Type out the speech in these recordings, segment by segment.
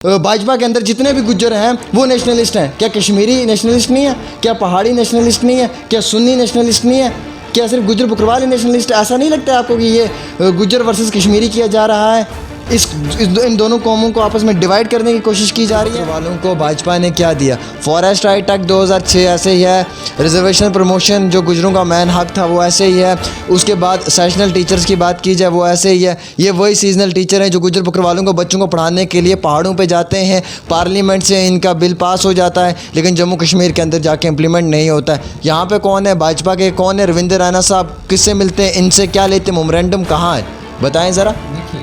भाजपा के अंदर जितने भी गुज्जर हैं वो नेशनलिस्ट हैं। क्या कश्मीरी नेशनलिस्ट नहीं है? क्या पहाड़ी नेशनलिस्ट नहीं है? क्या सुन्नी नेशनलिस्ट नहीं है? क्या सिर्फ गुज्जर बकरवाल नेशनलिस्ट? ऐसा नहीं लगता है आपको कि ये गुज्जर वर्सेस कश्मीरी किया जा रहा है? इन दोनों कौमों को आपस में डिवाइड करने की कोशिश की जा रही है। वालों को भाजपा ने क्या दिया? फॉरेस्ट राइट एक्ट 2006 ऐसे ही है। रिजर्वेशन प्रमोशन जो गुजरों का मैन हक था वो ऐसे ही है। उसके बाद सेशनल टीचर्स की बात की जाए वो ऐसे ही है। ये वही सीजनल टीचर हैं जो गुजर बकरवालों को बच्चों को पढ़ाने के लिए पहाड़ों पर जाते हैं। पार्लियामेंट से इनका बिल पास हो जाता है लेकिन जम्मू कश्मीर के अंदर जाके इम्प्लीमेंट नहीं होता है। यहाँ पर कौन है भाजपा के? कौन है? रविंद्र राणा साहब किससे मिलते हैं? इनसे क्या लेते? मेमोरेंडम कहाँ है? बताएं ज़रा,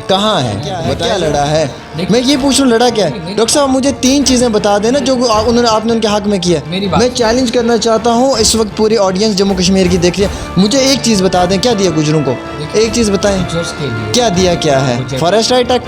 कहाँ है? क्या लड़ा है? मैं ये पूछ रहा हूँ, लड़ा क्या है? डॉक्टर साहब मुझे 3 चीज़ें बता देना जो आपने उनके हक में किया। मैं चैलेंज करना चाहता हूँ, इस वक्त पूरी ऑडियंस जम्मू कश्मीर की देख रही है। मुझे एक चीज़ बता दें, क्या दिया गुजरों को? एक चीज़ बताएं, क्या दिया? क्या है? Forest right act.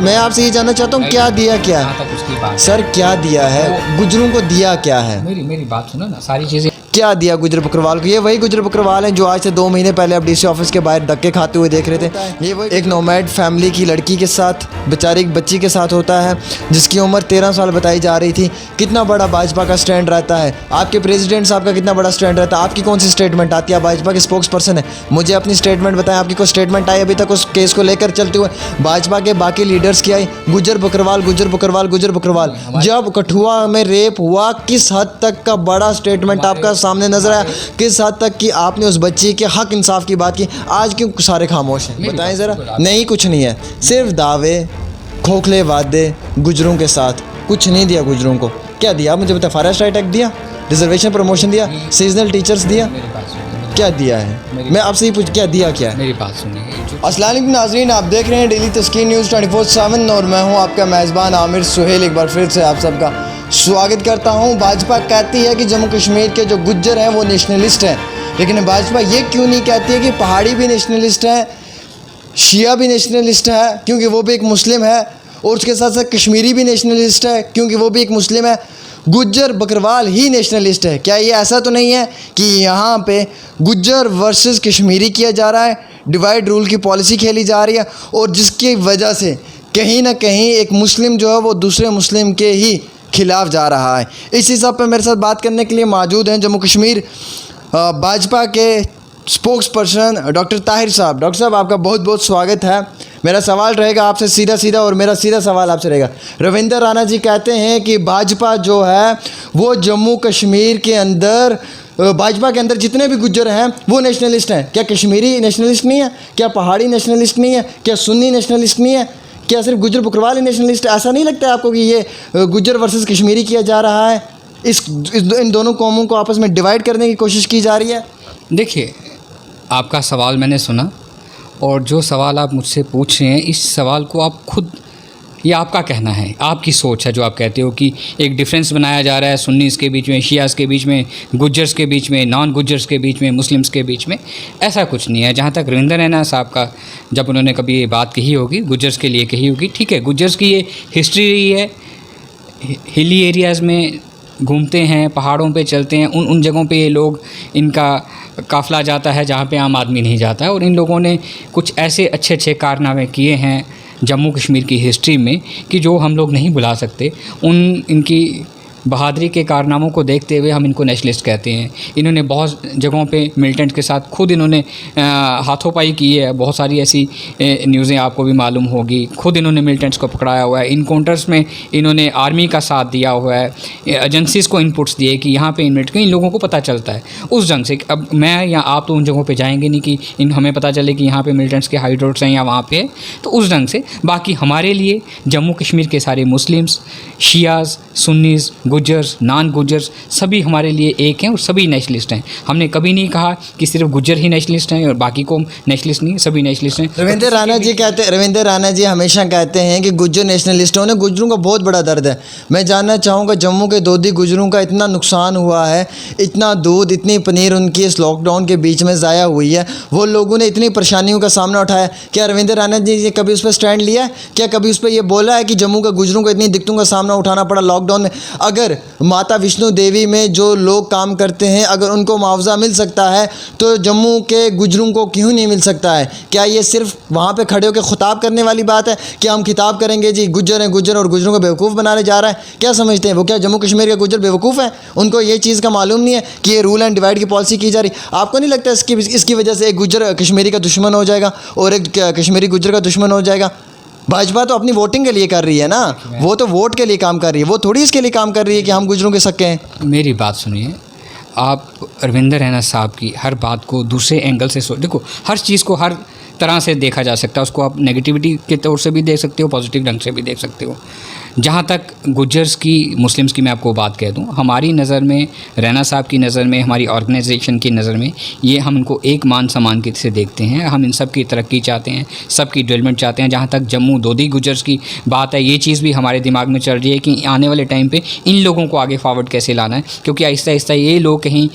मैं आपसे ये जानना चाहता हूँ, क्या दिया? क्या सर क्या दिया है गुजरों को? दिया क्या है? मेरी बात सुनो ना, सारी चीज़ें क्या दिया गुजर बकरवाल को? ये वही गुजर बकरवाल हैं जो आज से 2 महीने पहले आप डीसी ऑफिस के बाहर धक्के खाते हुए देख रहे थे। ये वही एक नोमैड फैमिली की लड़की के साथ, बेचारी एक बच्ची के साथ होता है जिसकी उम्र 13 साल बताई जा रही थी। कितना बड़ा भाजपा का स्टैंड रहता है? आपके प्रेसिडेंट साहब का कितना बड़ा स्टैंड रहता है? आपकी कौन सी स्टेटमेंट आती है? भाजपा के स्पोक्स पर्सन है, मुझे अपनी स्टेटमेंट बताएं। आपकी कोई स्टेटमेंट आई अभी तक उस केस को लेकर चलते हुए? भाजपा के बाकी लीडर्स की आई, गुजर बकरवाल गुजर बकरवाल गुजर बकरवाल। जब कठुआ में रेप हुआ, किस हद तक का बड़ा स्टेटमेंट आपका सामने नजर आया? किस हद तक कि आपने उस बच्ची के हक इंसाफ की बात की? आज क्यों सारे खामोश हैं? बताएं ज़रा। नहीं, कुछ नहीं है, सिर्फ दावे, खोखले वादे गुजरों के साथ। कुछ नहीं दिया गुजरों को। क्या दिया मुझे बता? फॉरेस्ट राइट एक्ट दिया, रिजर्वेशन प्रमोशन दिया, सीजनल टीचर्स दिया, क्या दिया है? मैं आपसे ही पूछ, क्या दिया? क्या है? मेरी बात सुनिए। अस्सलाम वालेकुम नाज़रीन, आप देख रहे हैं डेली तस्कीन न्यूज़ 24/7 और मैं हूं आपका मेज़बान आमिर सुहेल। एक बार फिर से आप सबका स्वागत करता हूं। भाजपा कहती है कि जम्मू कश्मीर के जो गुज्जर हैं वो नेशनलिस्ट हैं, लेकिन भाजपा ये क्यों नहीं कहती है कि पहाड़ी भी नेशनलिस्ट है, शिया भी नेशनलिस्ट है क्योंकि वो भी एक मुस्लिम है, और उसके साथ साथ कश्मीरी भी नेशनलिस्ट है क्योंकि वो भी एक मुस्लिम है, गुज्जर बकरवाल ही नेशनलिस्ट है? क्या ये ऐसा तो नहीं है कि यहाँ पे गुज्जर वर्सेस कश्मीरी किया जा रहा है, डिवाइड रूल की पॉलिसी खेली जा रही है, और जिसकी वजह से कहीं ना कहीं एक मुस्लिम जो है वो दूसरे मुस्लिम के ही खिलाफ जा रहा है? इस हिसाब पर मेरे साथ बात करने के लिए मौजूद हैं जम्मू कश्मीर भाजपा के स्पोक्स पर्सन डॉक्टर ताहिर साहब। डॉक्टर साहब आपका बहुत बहुत स्वागत है। मेरा सवाल रहेगा आपसे सीधा और मेरा सीधा सवाल आपसे रहेगा। रविंद्र राणा जी कहते हैं कि भाजपा जो है वो जम्मू कश्मीर के अंदर, भाजपा के अंदर जितने भी गुज्जर हैं वो नेशनलिस्ट हैं। क्या कश्मीरी नेशनलिस्ट नहीं है? क्या पहाड़ी नेशनलिस्ट नहीं है? क्या सुन्नी नेशनलिस्ट नहीं है? क्या सिर्फ गुज्जर बकरवाल नेशनलिस्ट? ऐसा नहीं लगता है आपको कि ये गुज्जर वर्सेस कश्मीरी किया जा रहा है? इन दोनों कौमों को आपस में डिवाइड करने की कोशिश की जा रही है? देखिए, आपका सवाल मैंने सुना, और जो सवाल आप मुझसे पूछ रहे हैं इस सवाल को आप खुद, ये आपका कहना है, आपकी सोच है जो आप कहते हो कि एक डिफरेंस बनाया जा रहा है सुन्नीस के बीच में, शियास के बीच में, गुज्जर्स के बीच में, नॉन गुज्जर्स के बीच में, मुस्लिम्स के बीच में। ऐसा कुछ नहीं है। जहाँ तक रविंद्र राणा साहब का, जब उन्होंने कभी ये बात कही होगी, गुज्जर्स के लिए कही होगी, ठीक है, गुज्जर्स की ये हिस्ट्री रही है। हिली एरियाज़ में घूमते हैं, पहाड़ों पे चलते हैं, उन जगहों पे ये लोग, इनका काफ़िला जाता है जहाँ पे आम आदमी नहीं जाता है, और इन लोगों ने कुछ ऐसे अच्छे कारनामे किए हैं जम्मू कश्मीर की हिस्ट्री में कि जो हम लोग नहीं भुला सकते। इनकी बहादुरी के कारनामों को देखते हुए हम इनको नेशनलिस्ट कहते हैं। इन्होंने बहुत जगहों पे मिलिटेंट के साथ खुद इन्होंने हाथों-पाई की है। बहुत सारी ऐसी न्यूज़ें आपको भी मालूम होगी। खुद इन्होंने मिलिटेंट्स को पकड़ाया हुआ है। इनकाउंटर्स में इन्होंने आर्मी का साथ दिया हुआ है, एजेंसीज़ को इनपुट्स दिए कि यहाँ पे इन लोगों को पता चलता है उस ढंग से। अब मैं या आप तो उन जगहों पर जाएँगे नहीं कि हमें पता चले कि यहाँ पर मिलिटेंट्स के हाइडआउट्स हैं या वहाँ पर है, तो उस ढंग से। बाकी हमारे लिए जम्मू कश्मीर के सारे मुस्लिम्स, शियाज़, सुन्नीज़, गुज्जर्स, नॉन गुज्जर्स सभी हमारे लिए एक हैं और सभी नेशनलिस्ट हैं। हमने कभी नहीं कहा कि सिर्फ गुज्जर ही नेशनलिस्ट हैं और बाकी को नेशनलिस्ट नहीं, सभी नेशनलिस्ट हैं। रविंद्र राणा जी हमेशा कहते हैं कि गुज्जर नेशनलिस्टों ने, गुज्जरों का बहुत बड़ा दर्द है। मैं जानना चाहूँगा, जम्मू के दोधी गुज्जरों का इतना नुकसान हुआ है, इतना दूध, इतनी पनीर उनकी इस लॉकडाउन के बीच में ज़ाया हुई है, वो लोगों ने इतनी परेशानियों का सामना उठाया। क्या रविंद्र राणा जी ने कभी उस पर स्टैंड लिया है? क्या कभी उस पर यह बोला है कि जम्मू के गुज्जरों को इतनी दिक्कतों का सामना उठाना पड़ा लॉकडाउन में? अगर अगर माता विष्णु देवी में जो लोग काम करते हैं अगर उनको मुआवजा मिल सकता है तो जम्मू के गुजरों को क्यों नहीं मिल सकता है? क्या ये सिर्फ वहाँ पे खड़े होकर खिताब करने वाली बात है कि हम खिताब करेंगे जी गुज्जर हैं गुज्जर और गुजरों को बेवकूफ़ बनाने जा रहा है? क्या समझते हैं वो? क्या जम्मू कश्मीर के गुज्जर बेवकूफ़ हैं? उनको ये चीज़ का मालूम नहीं है कि ये रूल एंड डिवाइड की पॉलिसी की जा रही? आपको नहीं लगता इसकी वजह से एक गुज्जर कश्मीरी का दुश्मन हो जाएगा और एक कश्मीरी गुज्जर का दुश्मन हो जाएगा? भाजपा तो अपनी वोटिंग के लिए कर रही है ना, वो तो वोट के लिए काम कर रही है, वो थोड़ी इसके लिए काम कर रही है कि हम गुजरों के सके हैं। मेरी बात सुनिए, आप रविंदर रैना साहब की हर बात को दूसरे एंगल से देखो, हर चीज़ को हर तरह से देखा जा सकता है। उसको आप नेगेटिविटी के तौर से भी देख सकते हो, पॉजिटिव ढंग से भी देख सकते हो। जहाँ तक गुज्जर्स की, मुस्लिम्स की मैं आपको बात कह दूँ, हमारी नज़र में, रैना साहब की नज़र में, हमारी ऑर्गेनाइजेशन की नज़र में, ये हम इनको एक मान सम्मान की से देखते हैं। हम इन सब की तरक्की चाहते हैं, सबकी डेवलपमेंट चाहते हैं। जहाँ तक जम्मू दोदी गुज्जर्स की बात है, ये चीज़ भी हमारे दिमाग में चल रही है कि आने वाले टाइम पे इन लोगों को आगे फॉरवर्ड कैसे लाना है, क्योंकि आहिस्ता आहिस्ता ये लोग कहीं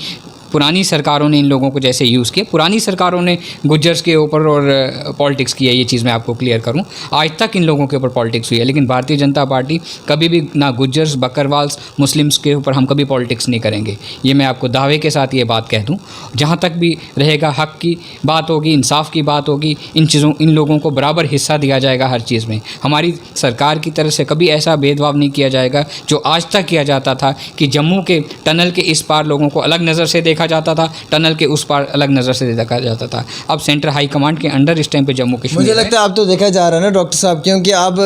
पुरानी सरकारों ने इन लोगों को जैसे यूज़ किया, पुरानी सरकारों ने गुज्जर्स के ऊपर और पॉलिटिक्स किया, ये चीज़ मैं आपको क्लियर करूं। आज तक इन लोगों के ऊपर पॉलिटिक्स हुई है, लेकिन भारतीय जनता पार्टी कभी भी ना गुज्जर्स, बकरवाल्स, मुस्लिम्स के ऊपर हम कभी पॉलिटिक्स नहीं करेंगे। ये मैं आपको दावे के साथ ये बात कह दूं। जहां तक भी रहेगा हक़ की बात होगी, इंसाफ की बात होगी, इन लोगों को बराबर हिस्सा दिया जाएगा हर चीज़ में। हमारी सरकार की तरफ से कभी ऐसा भेदभाव नहीं किया जाएगा जो आज तक किया जाता था कि जम्मू के टनल के इस पार लोगों को अलग नज़र से देखा जाता था, टनल के उस पार अलग नज़र से देखा जाता था। अब सेंट्रल हाई कमांड के अंडर इस टाइम पे जम्मू कश्मीर, मुझे लगता है अब तो देखा जा रहा है ना डॉक्टर साहब, क्योंकि अब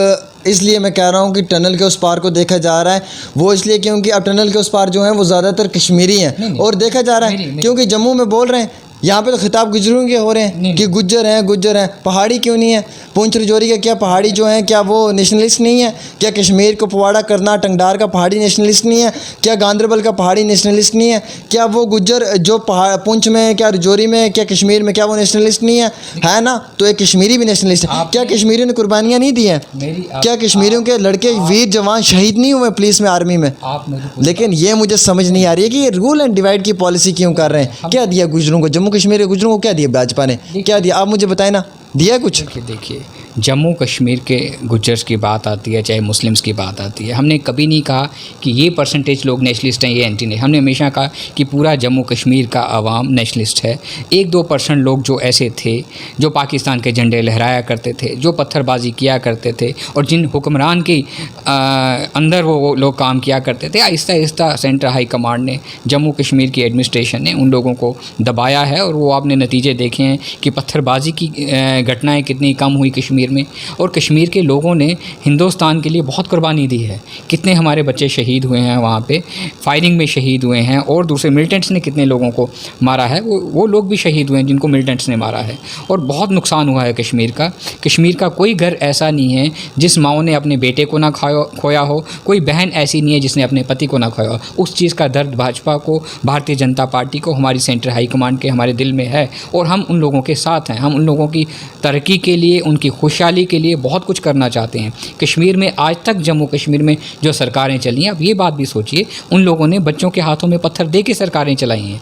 इसलिए मैं कह रहा हूँ कि टनल के उस पार को देखा जा रहा है, वो इसलिए क्योंकि अब टनल के उस पार जो हैं वो ज़्यादातर कश्मीरी हैं और देखा जा रहा है क्योंकि जम्मू में बोल रहे हैं, यहाँ पे तो खिताब गुजरों के हो रहे हैं कि गुज्जर हैं। पहाड़ी क्यों नहीं है? पुंछ रजौरी का क्या पहाड़ी जो हैं क्या वो नेशनलिस्ट नहीं है? क्या कश्मीर को पवाड़ा करना टंगडार का पहाड़ी नेशनलिस्ट नहीं है? क्या गांदरबल का पहाड़ी नेशनलिस्ट नहीं है? क्या वो गुज्जर जो पुंछ में, क्या रजौरी में, क्या कश्मीर में, क्या वो नेशनलिस्ट नहीं है ना? तो एक कश्मीरी भी नेशनलिस्ट है। क्या कश्मीरियों ने कुर्बानियाँ नहीं दी हैं? क्या कश्मीरियों के लड़के वीर जवान शहीद नहीं हुए पुलिस में, आर्मी में? लेकिन ये मुझे समझ नहीं आ रही है कि ये रूल एंड डिवाइड की पॉलिसी क्यों कर रहे हैं? क्या दिया गुजरों को, जम्मू कश्मीर के गुजरों को क्या दिया भाजपा ने? क्या दिया आप मुझे बताएं ना, दिया कुछ? देखिए, जम्मू कश्मीर के गुज्जर्स की बात आती है, चाहे मुस्लिम्स की बात आती है, हमने कभी नहीं कहा कि ये परसेंटेज लोग नेशनलिस्ट हैं, ये एंटी नहीं। हमने हमेशा कहा कि पूरा जम्मू कश्मीर का आवाम नेशनलिस्ट है। 1-2% लोग जो ऐसे थे जो पाकिस्तान के झंडे लहराया करते थे, जो पत्थरबाजी किया करते थे और जिन हुक्मरान के अंदर वो लोग काम किया करते थे, Aahista Aahista central high command ने, जम्मू कश्मीर की एडमिनिस्ट्रेशन ने उन लोगों को दबाया है और वो आपने नतीजे देखे हैं कि पत्थरबाजी की घटनाएँ कितनी कम हुई कश्मीर में। और कश्मीर के लोगों ने हिंदुस्तान के लिए बहुत कुर्बानी दी है। कितने हमारे बच्चे शहीद हुए हैं वहाँ पे, फायरिंग में शहीद हुए हैं, और दूसरे मिलिटेंट्स ने कितने लोगों को मारा है, वो लोग भी शहीद हुए हैं जिनको मिलिटेंट्स ने मारा है। और बहुत नुकसान हुआ है कश्मीर का। कश्मीर का कोई घर ऐसा नहीं है जिस माँ ने अपने बेटे को ना खोया हो, कोई बहन ऐसी नहीं है जिसने अपने पति को ना खोया हो। उस चीज़ का दर्द भाजपा को, भारतीय जनता पार्टी को, हमारी सेंट्रल हाई कमांड के हमारे दिल में है और हम उन लोगों के साथ हैं। हम उन लोगों की तरक्की के लिए, उनकी खुशहाली के लिए बहुत कुछ करना चाहते हैं। कश्मीर में आज तक, जम्मू कश्मीर में जो सरकारें चली हैं, अब ये बात भी सोचिए, उन लोगों ने बच्चों के हाथों में पत्थर दे के सरकारें चलाई हैं।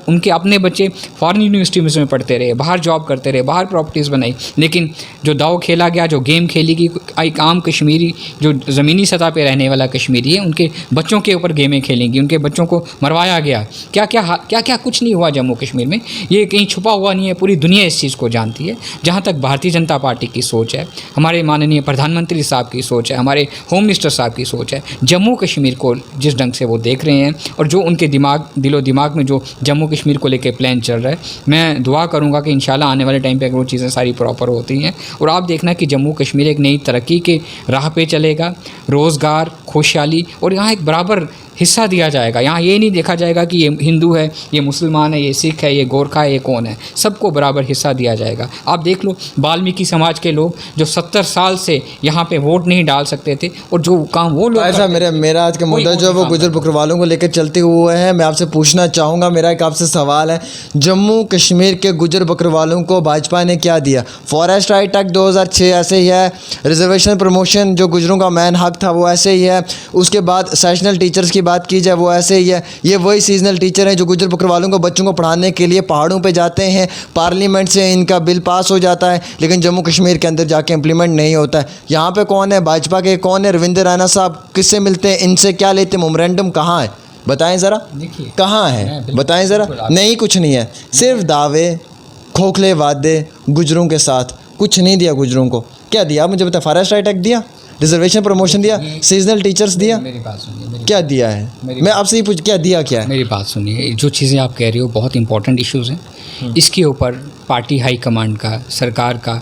उनके अपने बच्चे फॉरेन यूनिवर्सिटीज़ में पढ़ते रहे, बाहर जॉब करते रहे, बाहर प्रॉपर्टीज़ बनाई, लेकिन जो दाव खेला गया, जो गेम खेली गई, एक आम कश्मीरी जो ज़मीनी सतह पर रहने वाला कश्मीरी है, उनके बच्चों के ऊपर गेमें खेलेंगी, उनके बच्चों को मरवाया गया। क्या क्या कुछ नहीं हुआ जम्मू कश्मीर में। ये कहीं छुपा हुआ नहीं है, पूरी दुनिया इस चीज़ को जानती है। जहाँ तक भारतीय जनता पार्टी की सोच है, हमारे माननीय प्रधानमंत्री साहब की सोच है, हमारे होम मिनिस्टर साहब की सोच है, जम्मू कश्मीर को जिस ढंग से वो देख रहे हैं और जो उनके दिलो दिमाग में जो जम्मू कश्मीर को लेकर प्लान चल रहा है, मैं दुआ करूँगा कि इंशाल्लाह आने वाले टाइम पे अगर वो चीज़ें सारी प्रॉपर होती हैं और आप देखना कि जम्मू कश्मीर एक नई तरक्की के राह पे चलेगा, रोज़गार, खुशहाली, और यहाँ एक बराबर हिस्सा दिया जाएगा। यहाँ ये नहीं देखा जाएगा कि ये हिंदू है, ये मुसलमान है, ये सिख है, ये गोरखा है, ये कौन है, सबको बराबर हिस्सा दिया जाएगा। आप देख लो, वाल्मीकि समाज के लोग जो 70 साल से यहाँ पे वोट नहीं डाल सकते थे और जो काम वो लोग, ऐसा मेरा आज का मुद्दा जो वो गुजर बकरवालों को लेकर चलते हुए हैं, मैं आपसे पूछना चाहूँगा, मेरा एक आपसे सवाल है, जम्मू कश्मीर के गुजर बकरवालों को भाजपा ने क्या दिया? फॉरेस्ट राइट एक्ट 2006 ऐसे ही है, रिजर्वेशन प्रमोशन जो गुजरों का मैन हक था वो ऐसे ही है, है। उसके बाद सेशनल टीचर्स की बात की जाए वो ऐसे ही है, ये वही सीजनल टीचर हैं जो गुजर बकरवालों को बच्चों को पढ़ाने के लिए पहाड़ों पे जाते हैं, पार्लियामेंट से इनका बिल पास हो जाता है लेकिन जम्मू कश्मीर के अंदर जाके इम्प्लीमेंट नहीं होता है। यहाँ पे कौन है भाजपा के, कौन है रविंद्र रैना साहब, किससे मिलते हैं, इनसे क्या लेते हैं, मेमोरेंडम कहाँ है बताएं ज़रा, देखिए कहाँ है बताएं ज़रा। नहीं, कुछ नहीं है, सिर्फ दावे, खोखले वादे गुजरों के साथ, कुछ नहीं दिया गुजरों को। क्या दिया आप मुझे बताएं, फॉरेस्ट राइट एक्ट दिया, रिजर्वेशन प्रमोशन दिया, सीजनल टीचर्स दिया, मेरी बात सुनिए, क्या दिया है? मैं आपसे ये पूछ, क्या दिया क्या है? मेरी बात सुनिए, जो चीज़ें आप कह रहे हो बहुत इंपॉर्टेंट इश्यूज़ हैं। इसके ऊपर पार्टी हाई कमांड का, सरकार का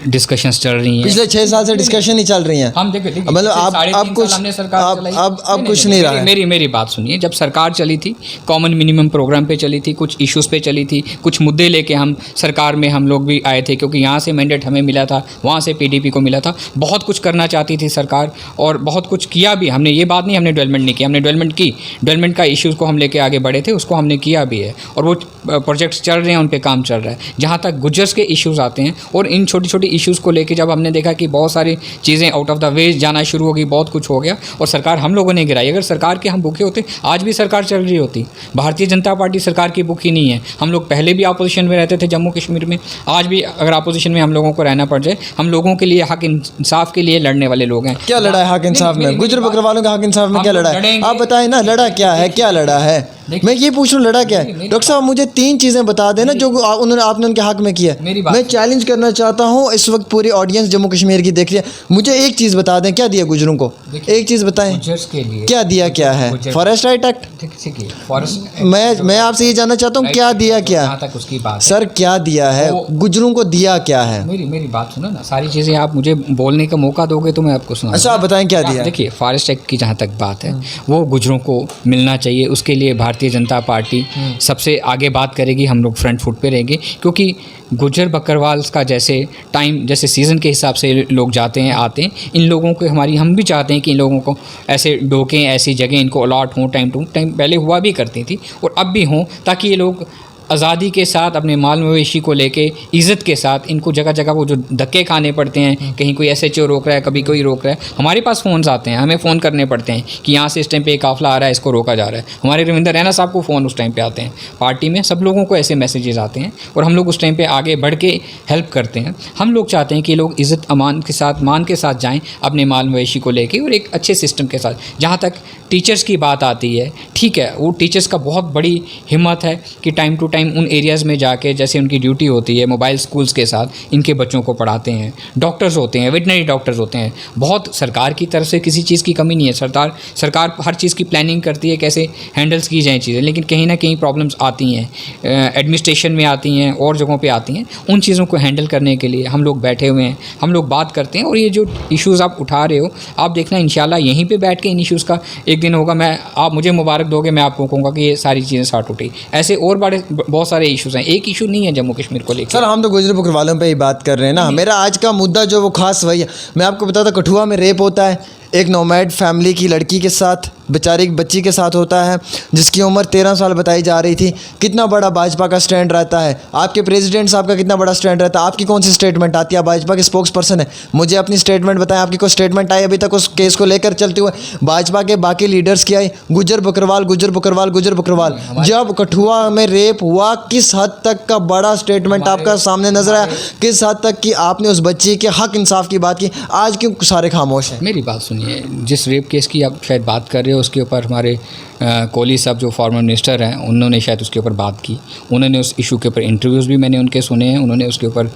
डिस्कशंस चल रही हैं। पिछले 6 साल से डिस्कशन ही चल रही हैं। हम देखिए मतलब आप कुछ अब कुछ नहीं रहा है। मेरी बात सुनिए, जब सरकार चली थी कॉमन मिनिमम प्रोग्राम पे चली थी, कुछ इश्यूज़ पे चली थी, कुछ मुद्दे लेके हम सरकार में हम लोग भी आए थे क्योंकि यहाँ से मैंडेट हमें मिला था, वहाँ से पीडीपी को मिला था। बहुत कुछ करना चाहती थी सरकार और बहुत कुछ किया भी हमने। ये बात नहीं हमने डेवलपमेंट नहीं किया, हमने डेवलपमेंट की, डेवलपमेंट का इश्यूज़ को हम लेके आगे बढ़े थे, उसको हमने किया भी है और वो प्रोजेक्ट्स चल रहे हैं, उन पर काम चल रहा है। जहाँ तक गुजर्स के इश्यूज़ आते हैं और इन छोटी छोटी इश्यूज़ को लेके जब हमने देखा कि बहुत सारी चीज़ें आउट ऑफ द वे जाना शुरू हो गई, बहुत कुछ हो गया और सरकार हम लोगों ने गिराई। अगर सरकार के हम भूखे होते आज भी सरकार चल रही होती। भारतीय जनता पार्टी सरकार की भूखी नहीं है। हम लोग पहले भी अपोजिशन में रहते थे जम्मू कश्मीर में, आज भी अगर अपोजिशन में हम लोगों को रहना पड़ जाए, हम लोगों के लिए हक इंसाफ के लिए लड़ने वाले लोग हैं। क्या लड़ा है हक इंसाफ में? गुजर बकरवालों का हक इंसाफ में क्या लड़ा है? आप बताएं ना, लड़ा क्या है, क्या लड़ा है? मैं ये पूछ रहा हूँ लड़ा क्या है? डॉक्टर साहब मुझे 3 चीज़ें बता देना जो आपने उनके हक में किया। मैं चैलेंज करना चाहता हूँ, इस वक्त पूरी ऑडियंस जम्मू कश्मीर की देख रही है, मुझे एक चीज़ बता दें, क्या दिया गुजरों को? एक चीज़ बताएं के लिए क्या दिया, क्या है? फॉरेस्ट राइट एक्ट, मैं आपसे ये जानना चाहता हूँ क्या दिया, क्या तक उसकी बात सर, क्या दिया है गुजरों को, दिया क्या है? मेरी बात सुनो ना, सारी चीज़ें आप मुझे बोलने का मौका दोगे तो मैं आपको सुना। अच्छा आप बताएं क्या दिया? देखिए फॉरेस्ट एक्ट की जहाँ तक बात है वो गुजरों को मिलना चाहिए, उसके लिए भारतीय जनता पार्टी सबसे आगे बात करेगी। हम लोग फ्रंट फुट पे रहेंगे क्योंकि गुजर बकरवाल का जैसे टाइम, जैसे सीज़न के हिसाब से लोग जाते हैं आते हैं, इन लोगों को हम भी चाहते हैं कि इन लोगों को ऐसे डोकें, ऐसी जगह इनको अलॉट हों, टाइम टू टाइम पहले हुआ भी करती थी और अब भी हों, ताकि ये लोग आज़ादी के साथ अपने माल मवेशी को लेके इज़्ज़त के साथ, इनको जगह जगह वो जो धक्के खाने पड़ते हैं, कहीं कोई SHO रोक रहा है, कभी कोई रोक रहा है, हमारे पास फ़ोन्स आते हैं, हमें फ़ोन करने पड़ते हैं कि यहाँ से इस टाइम पे एक काफ़िला आ रहा है, इसको रोका जा रहा है। हमारे रविंद्र रैना साहब को फ़ोन उस टाइम पे आते हैं, पार्टी में सब लोगों को ऐसे मैसेजेस आते हैं और हम लोग उस टाइम पर आगे बढ़ के हेल्प करते हैं। हम लोग चाहते हैं कि लोग इज़्ज़त अमान के साथ, मान के साथ जाएँ अपने माल मवेशी को लेके और एक अच्छे सिस्टम के साथ। जहाँ तक टीचर्स की बात आती है, ठीक है, वो टीचर्स का बहुत बड़ी हिम्मत है कि टाइम टू टाइम उन एरियाज़ में जाके, जैसे उनकी ड्यूटी होती है, मोबाइल स्कूल्स के साथ इनके बच्चों को पढ़ाते हैं। डॉक्टर्स होते हैं, वेटनरी डॉक्टर्स होते हैं, बहुत सरकार की तरफ से किसी चीज़ की कमी नहीं है। सरकार हर चीज़ की प्लानिंग करती है कैसे हैंडल्स की जाएँ चीज़ें, लेकिन कहीं ना कहीं प्रॉब्लम्स आती हैं, एडमिनिस्ट्रेशन में आती हैं और जगहों पर आती हैं। उन चीज़ों को हैंडल करने के लिए हम लोग बैठे हुए हैं, हम लोग बात करते हैं और ये जो इशूज़ आप उठा रहे हो, आप देखना इंशाल्लाह यहीं पर बैठ के इन इशूज़ का एक दिन होगा, आप मुझे मुबारक दोगे, मैं आपको कहूँगा कि ये सारी चीज़ें साठ उठी। ऐसे और बहुत सारे इशूज़ हैं, एक इशू नहीं है जम्मू कश्मीर को लेकर। सर हम तो गुजर बकरवालों पे ही बात कर रहे हैं ना, मेरा आज का मुद्दा जो वो खास वही है। मैं आपको बताता, कठुआ में रेप होता है एक नोमैड फैमिली की लड़की के साथ, बेचारी एक बच्ची के साथ होता है जिसकी उम्र 13 साल बताई जा रही थी। कितना बड़ा भाजपा का स्टैंड रहता है, आपके प्रेसिडेंट साहब का कितना बड़ा स्टैंड रहता है, आपकी कौन सी स्टेटमेंट आती है? आप भाजपा के स्पोक्स पर्सन है, मुझे अपनी स्टेटमेंट बताएं, आपकी कोई स्टेटमेंट आई अभी तक उस केस को लेकर चलते हुए? भाजपा के बाकी लीडर्स की आई, गुजर बकरवाल गुजर बकरवाल गुजर बकरवाल। जब कठुआ में रेप हुआ, किस हद तक का बड़ा स्टेटमेंट आपका सामने नजर आया, किस हद तक कि आपने उस बच्ची के हक इंसाफ की बात की, आज क्यों सारे खामोश हैं? मेरी बात सुनिए, जिस रेप केस की आप शायद बात कर रहे हो उसके ऊपर हमारे कोहली साहब जो फॉर्मर मिनिस्टर हैं, उन्होंने शायद उसके ऊपर बात की, उन्होंने उस इशू के ऊपर इंटरव्यूज़ भी मैंने उनके सुने हैं, उन्होंने उसके ऊपर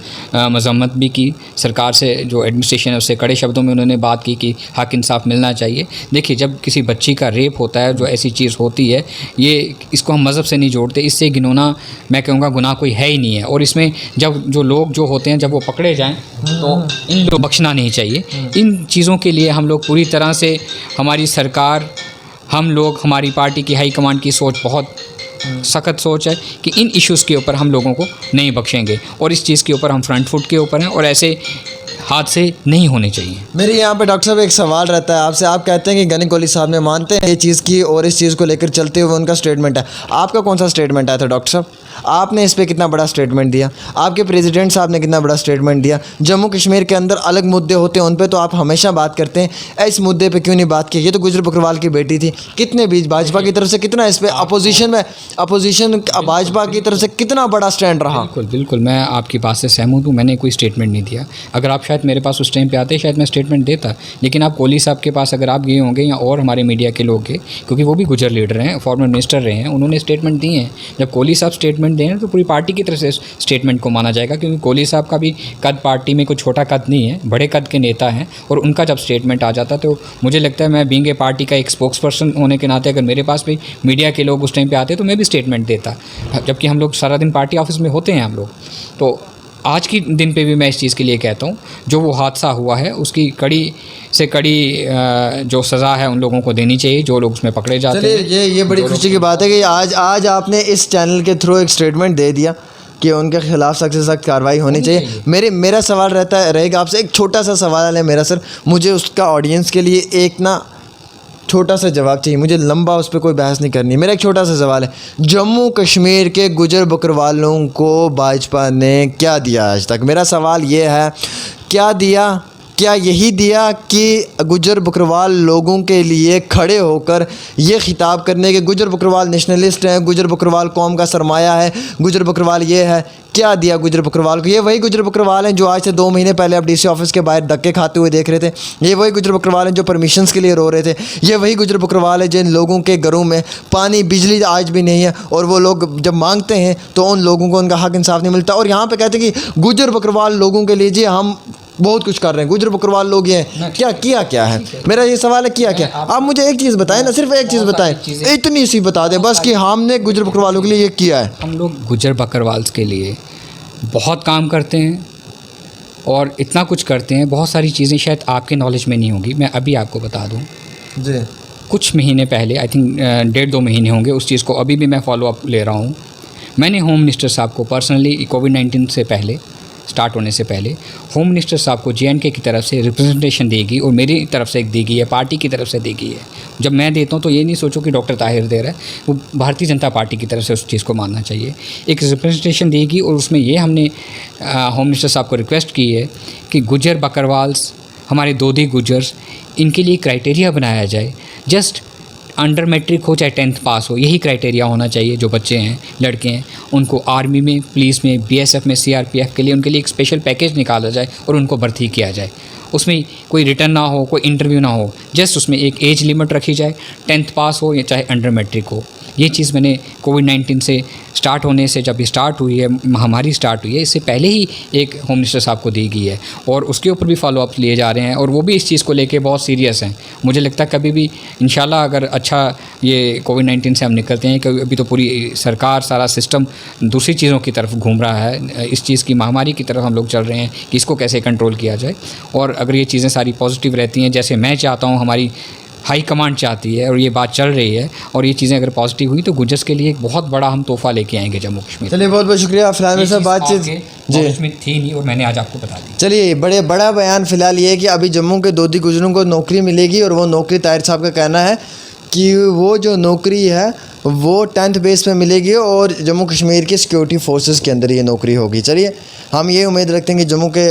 मजम्मत भी की सरकार से, जो एडमिनिस्ट्रेशन है उससे कड़े शब्दों में उन्होंने बात की कि हक इंसाफ मिलना चाहिए। देखिए जब किसी बच्ची का रेप होता है, जो ऐसी चीज़ होती है, ये इसको हम मज़हब से नहीं जोड़ते, इससे घिनौना मैं कहूँगा गुनाह कोई है ही नहीं है। और इसमें जब जो लोग जो होते हैं जब वो पकड़े जाएँ तो इन लोग बख्शना नहीं चाहिए। इन चीज़ों के लिए हम लोग पूरी तरह से, हमारी सरकार, हम लोग, हमारी पार्टी की हाई कमांड की सोच बहुत सख्त सोच है कि इन इश्यूज़ के ऊपर हम लोगों को नहीं बख्शेंगे और इस चीज़ के ऊपर हम फ्रंट फुट के ऊपर हैं और ऐसे हादसे नहीं होने चाहिए। मेरे यहाँ पे डॉक्टर साहब एक सवाल रहता है आपसे, आप कहते हैं कि गनी कोहली साहब ने मानते हैं ये चीज़ की और इस चीज़ को लेकर चलते हुए उनका स्टेटमेंट है, आपका कौन सा स्टेटमेंट आया था डॉक्टर साहब? आपने इस पे कितना बड़ा स्टेटमेंट दिया, आपके प्रेसिडेंट साहब ने कितना बड़ा स्टेटमेंट दिया। जम्मू कश्मीर के अंदर अलग मुद्दे होते हैं, उन पे तो आप हमेशा बात करते हैं, इस मुद्दे पे क्यों नहीं बात की। ये तो गुजर बकरवाल की बेटी थी, कितने बीच भाजपा की तरफ से कितना इस पे अपोजिशन भाजपा की तरफ से कितना बड़ा स्टैंड रहा। बिल्कुल बिल्कुल, मैं आपकी बात से सहमत हूँ। मैंने कोई स्टेटमेंट नहीं दिया। अगर आप शायद मेरे पास उस टाइम पे आते शायद मैं स्टेटमेंट देता, लेकिन आप कोहली साहब के पास अगर आप गए होंगे या और हमारे मीडिया के लोग गए, क्योंकि वो भी गुजर लीडर हैं, फॉर्मर मिनिस्टर रहे हैं, उन्होंने स्टेटमेंट दिए हैं। जब कोहली साहब स्टेटमेंट दें तो पूरी पार्टी की तरफ से स्टेटमेंट को माना जाएगा, क्योंकि कोहली साहब का भी कद पार्टी में कोई छोटा कद नहीं है, बड़े कद के नेता हैं, और उनका जब स्टेटमेंट आ जाता तो मुझे लगता है मैं बीइंग ए पार्टी का एक स्पोक्स पर्सन होने के नाते अगर मेरे पास भी मीडिया के लोग उस टाइम पे आते तो मैं भी स्टेटमेंट देता, जबकि हम लोग सारा दिन पार्टी ऑफिस में होते हैं हम लोग। तो आज की दिन पे भी मैं इस चीज़ के लिए कहता हूँ, जो वो हादसा हुआ है उसकी कड़ी से कड़ी जो सज़ा है उन लोगों को देनी चाहिए जो लोग उसमें पकड़े जाते हैं। ये बड़ी खुशी की बात है कि आज आपने इस चैनल के थ्रू एक स्टेटमेंट दे दिया कि उनके खिलाफ सख्त से सख्त कार्रवाई होनी चाहिए। मेरा सवाल रहेगा आपसे, एक छोटा सा सवाल है मेरा सर, मुझे उसका ऑडियंस के लिए एक ना छोटा सा जवाब चाहिए, मुझे लंबा उस पर कोई बहस नहीं करनी। मेरा एक छोटा सा सवाल है, जम्मू कश्मीर के गुजर बकरवालों को भाजपा ने क्या दिया आज तक? मेरा सवाल ये है, क्या दिया? क्या यही दिया कि गुजर बकरवाल लोगों के लिए खड़े होकर ये खिताब करने के गुजर बकरवाल नेशनलिस्ट हैं, गुजर बकरवाल कौम का सरमाया है, गुजर बकरवाल ये है? क्या दिया गुजर बकरवाल को? ये वही गुजर बकरवाल हैं जो आज से 2 महीने पहले आप डीसी ऑफिस के बाहर धक्के खाते हुए देख रहे थे। ये वही गुजर बकरवाल हैं जो परमिशंस के लिए रो रहे थे। ये वही गुजर बकरवाल है जिन लोगों के घरों में पानी बिजली आज भी नहीं है, और वो लोग जब मांगते हैं तो उन लोगों को उनका हक इंसाफ नहीं मिलता। और यहाँ पे कहते हैं कि गुजर बकरवाल लोगों के लिए जी हम बहुत कुछ कर रहे हैं, गुजर बकरवाल लोग ये क्या है। मेरा ये सवाल है, किया क्या? आप मुझे एक चीज़ बताएं ना, सिर्फ एक चीज़ बताएं, इतनी सी बता दें बस कि हमने गुजर बकरवालों के लिए ये किया है। हम लोग गुजर बकरवाल के लिए बहुत काम करते हैं और इतना कुछ करते हैं, बहुत सारी चीज़ें शायद आपके नॉलेज में नहीं होगी। मैं अभी आपको बता दूं जी, कुछ महीने पहले, आई थिंक 1.5-2 महीने होंगे, उस चीज़ को अभी भी मैं फॉलो अप ले रहा हूँ। मैंने होम मिनिस्टर साहब को पर्सनली कोविड-19 से पहले, स्टार्ट होने से पहले, होम मिनिस्टर साहब को JNK की तरफ से रिप्रेजेंटेशन दी गई और मेरी तरफ से एक दी गई है, पार्टी की तरफ से दी गई है। जब मैं देता हूँ तो ये नहीं सोचो कि डॉक्टर ताहिर दे रहा है, वो भारतीय जनता पार्टी की तरफ से उस चीज़ को मानना चाहिए। एक रिप्रेजेंटेशन देगी और उसमें ये हमने होम मिनिस्टर साहब को रिक्वेस्ट की है कि गुजर बकरवाल्स, हमारे दोधी गुजर्स, इनके लिए क्राइटेरिया बनाया जाए। जस्ट अंडर मैट्रिक हो चाहे 10th पास हो, यही क्राइटेरिया होना चाहिए। जो बच्चे हैं, लड़के हैं, उनको आर्मी में, पुलिस में, BSF में, CRPF के लिए उनके लिए एक स्पेशल पैकेज निकाला जाए और उनको भर्ती किया जाए। उसमें कोई रिटर्न ना हो, कोई इंटरव्यू ना हो, जस्ट उसमें एक एज लिमिट रखी जाए, 10th पास हो या चाहे अंडर मैट्रिक हो। ये चीज़ मैंने कोविड-19 से स्टार्ट होने से, जब ये स्टार्ट हुई है, महामारी स्टार्ट हुई है, इससे पहले ही एक होम मिनिस्टर साहब को दी गई है और उसके ऊपर भी फॉलो अप लिए जा रहे हैं और वो भी इस चीज़ को लेके बहुत सीरियस हैं। मुझे लगता है कभी भी इंशाल्लाह अगर अच्छा ये कोविड-19 से हम निकलते हैं, क्योंकि अभी तो पूरी सरकार, सारा सिस्टम दूसरी चीज़ों की तरफ घूम रहा है, इस चीज़ की महामारी की तरफ हम लोग चल रहे हैं कि इसको कैसे कंट्रोल किया जाए। और अगर ये चीज़ें सारी पॉजिटिव रहती हैं, जैसे मैं चाहता हूँ, हमारी हाई कमांड चाहती है और ये बात चल रही है, और ये चीज़ें अगर पॉजिटिव हुई तो गुजर्स के लिए एक बहुत बड़ा हम तोहफा लेके आएंगे जम्मू कश्मीर। चलिए, बहुत बहुत शुक्रिया। फिलहाल मेरे साथ बातचीत जी में थी नहीं और मैंने आज आपको बता दी। चलिए, बड़ा बयान फिलहाल ये है कि अभी जम्मू के दोधी गुजरों को नौकरी मिलेगी और वो नौकरी ताहिर साहब का कहना है कि वो जो नौकरी है वो 10th बेस पे मिलेगी और जम्मू कश्मीर की सिक्योरिटी फोर्सेस के अंदर ये नौकरी होगी। चलिए, हम ये उम्मीद रखते हैं कि जम्मू के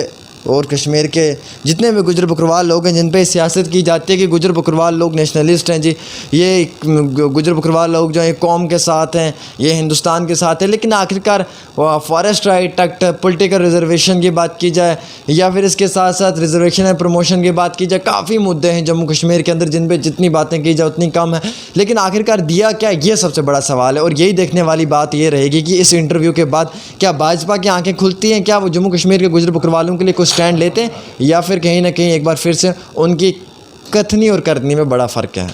और कश्मीर के जितने भी गुजर बकरवाल लोग हैं जिन पे सियासत की जाती है कि गुजर बकरवाल लोग नेशनलिस्ट हैं जी, ये गुजर बकरवाल लोग जो है कौम के साथ हैं, ये हिंदुस्तान के साथ है, लेकिन आखिरकार forest right act, political reservation की बात की जाए या फिर इसके साथ साथ रिजर्वेशन एंड प्रमोशन की बात की जाए, काफ़ी मुद्दे हैं जम्मू कश्मीर के अंदर जिन पर जितनी बातें की जाए उतनी कम है। लेकिन आखिरकार दिया क्या, ये सबसे बड़ा सवाल है। और यही देखने वाली बात ये रहेगी कि इस इंटरव्यू के बाद क्या भाजपा की आंखें खुलती हैं, क्या वो जम्मू कश्मीर के गुजर बकरवालों के लिए कुछ स्टैंड लेते हैं, या फिर कहीं ना कहीं एक बार फिर से उनकी कथनी और करनी में बड़ा फ़र्क है।